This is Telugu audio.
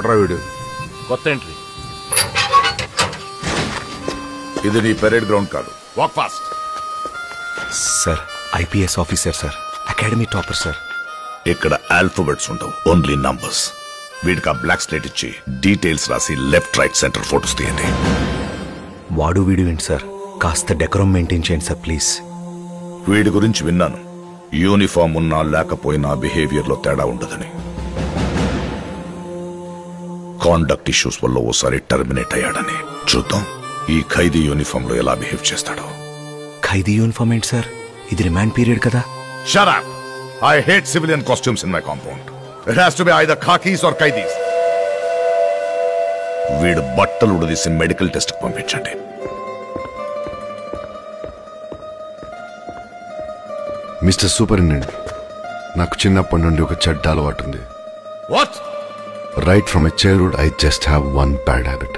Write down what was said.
ఎవడ్రా వీడు? కొత్త ఎంట్రీ. ఇది నీ పెరేడ్ గ్రౌండ్ కాదు. Walk fast. Sir IPS officer sir, academy topper sir. ఇక్కడ ఆల్ఫాబెట్స్ ఉండవు, ఓన్లీ నంబర్స్. వీడికి ఆ బ్లాక్ స్లేట్ ఇచ్చి డీటెయిల్స్ రాసి లెఫ్ట్ రైట్ సెంటర్ ఫోటోస్ తీయండి. వాడు వీడు ఏంటి సార్, కాస్త డెకరం మెయింటైన్ చేయండి సార్ ప్లీజ్. వీడి గురించి విన్నాను, యూనిఫామ్ ఉన్నా లేకపోయినా బిహేవియర్ లో తేడా ఉండదని. కాండక్ట్ ఇష్యూస్ వల్ల ఓసారి టర్మినేట్ అయ్యాడని. చూద్దాం ఈ ఖైదీ యూనిఫామ్ లో ఎలా బిహేవ్ చేస్తాడో. ఖైదీ యూనిఫామ్ ఏంటి సార్, ఇది రిమాండ్ పీరియడ్ కదా. Shut up! I hate civilian costumes in my compound. It has to be either khakis or kaidis. వీడు బట్టలు ఉడదీసి మెడికల్ టెస్ట్ కి పంపించండి. మిస్టర్ సూపరింటెండెంట్, నాకు చిన్నప్పటి నుండి ఒక చెడ్డ అలవాటు ఉంది. What? Right from my childhood, I just have one bad habit.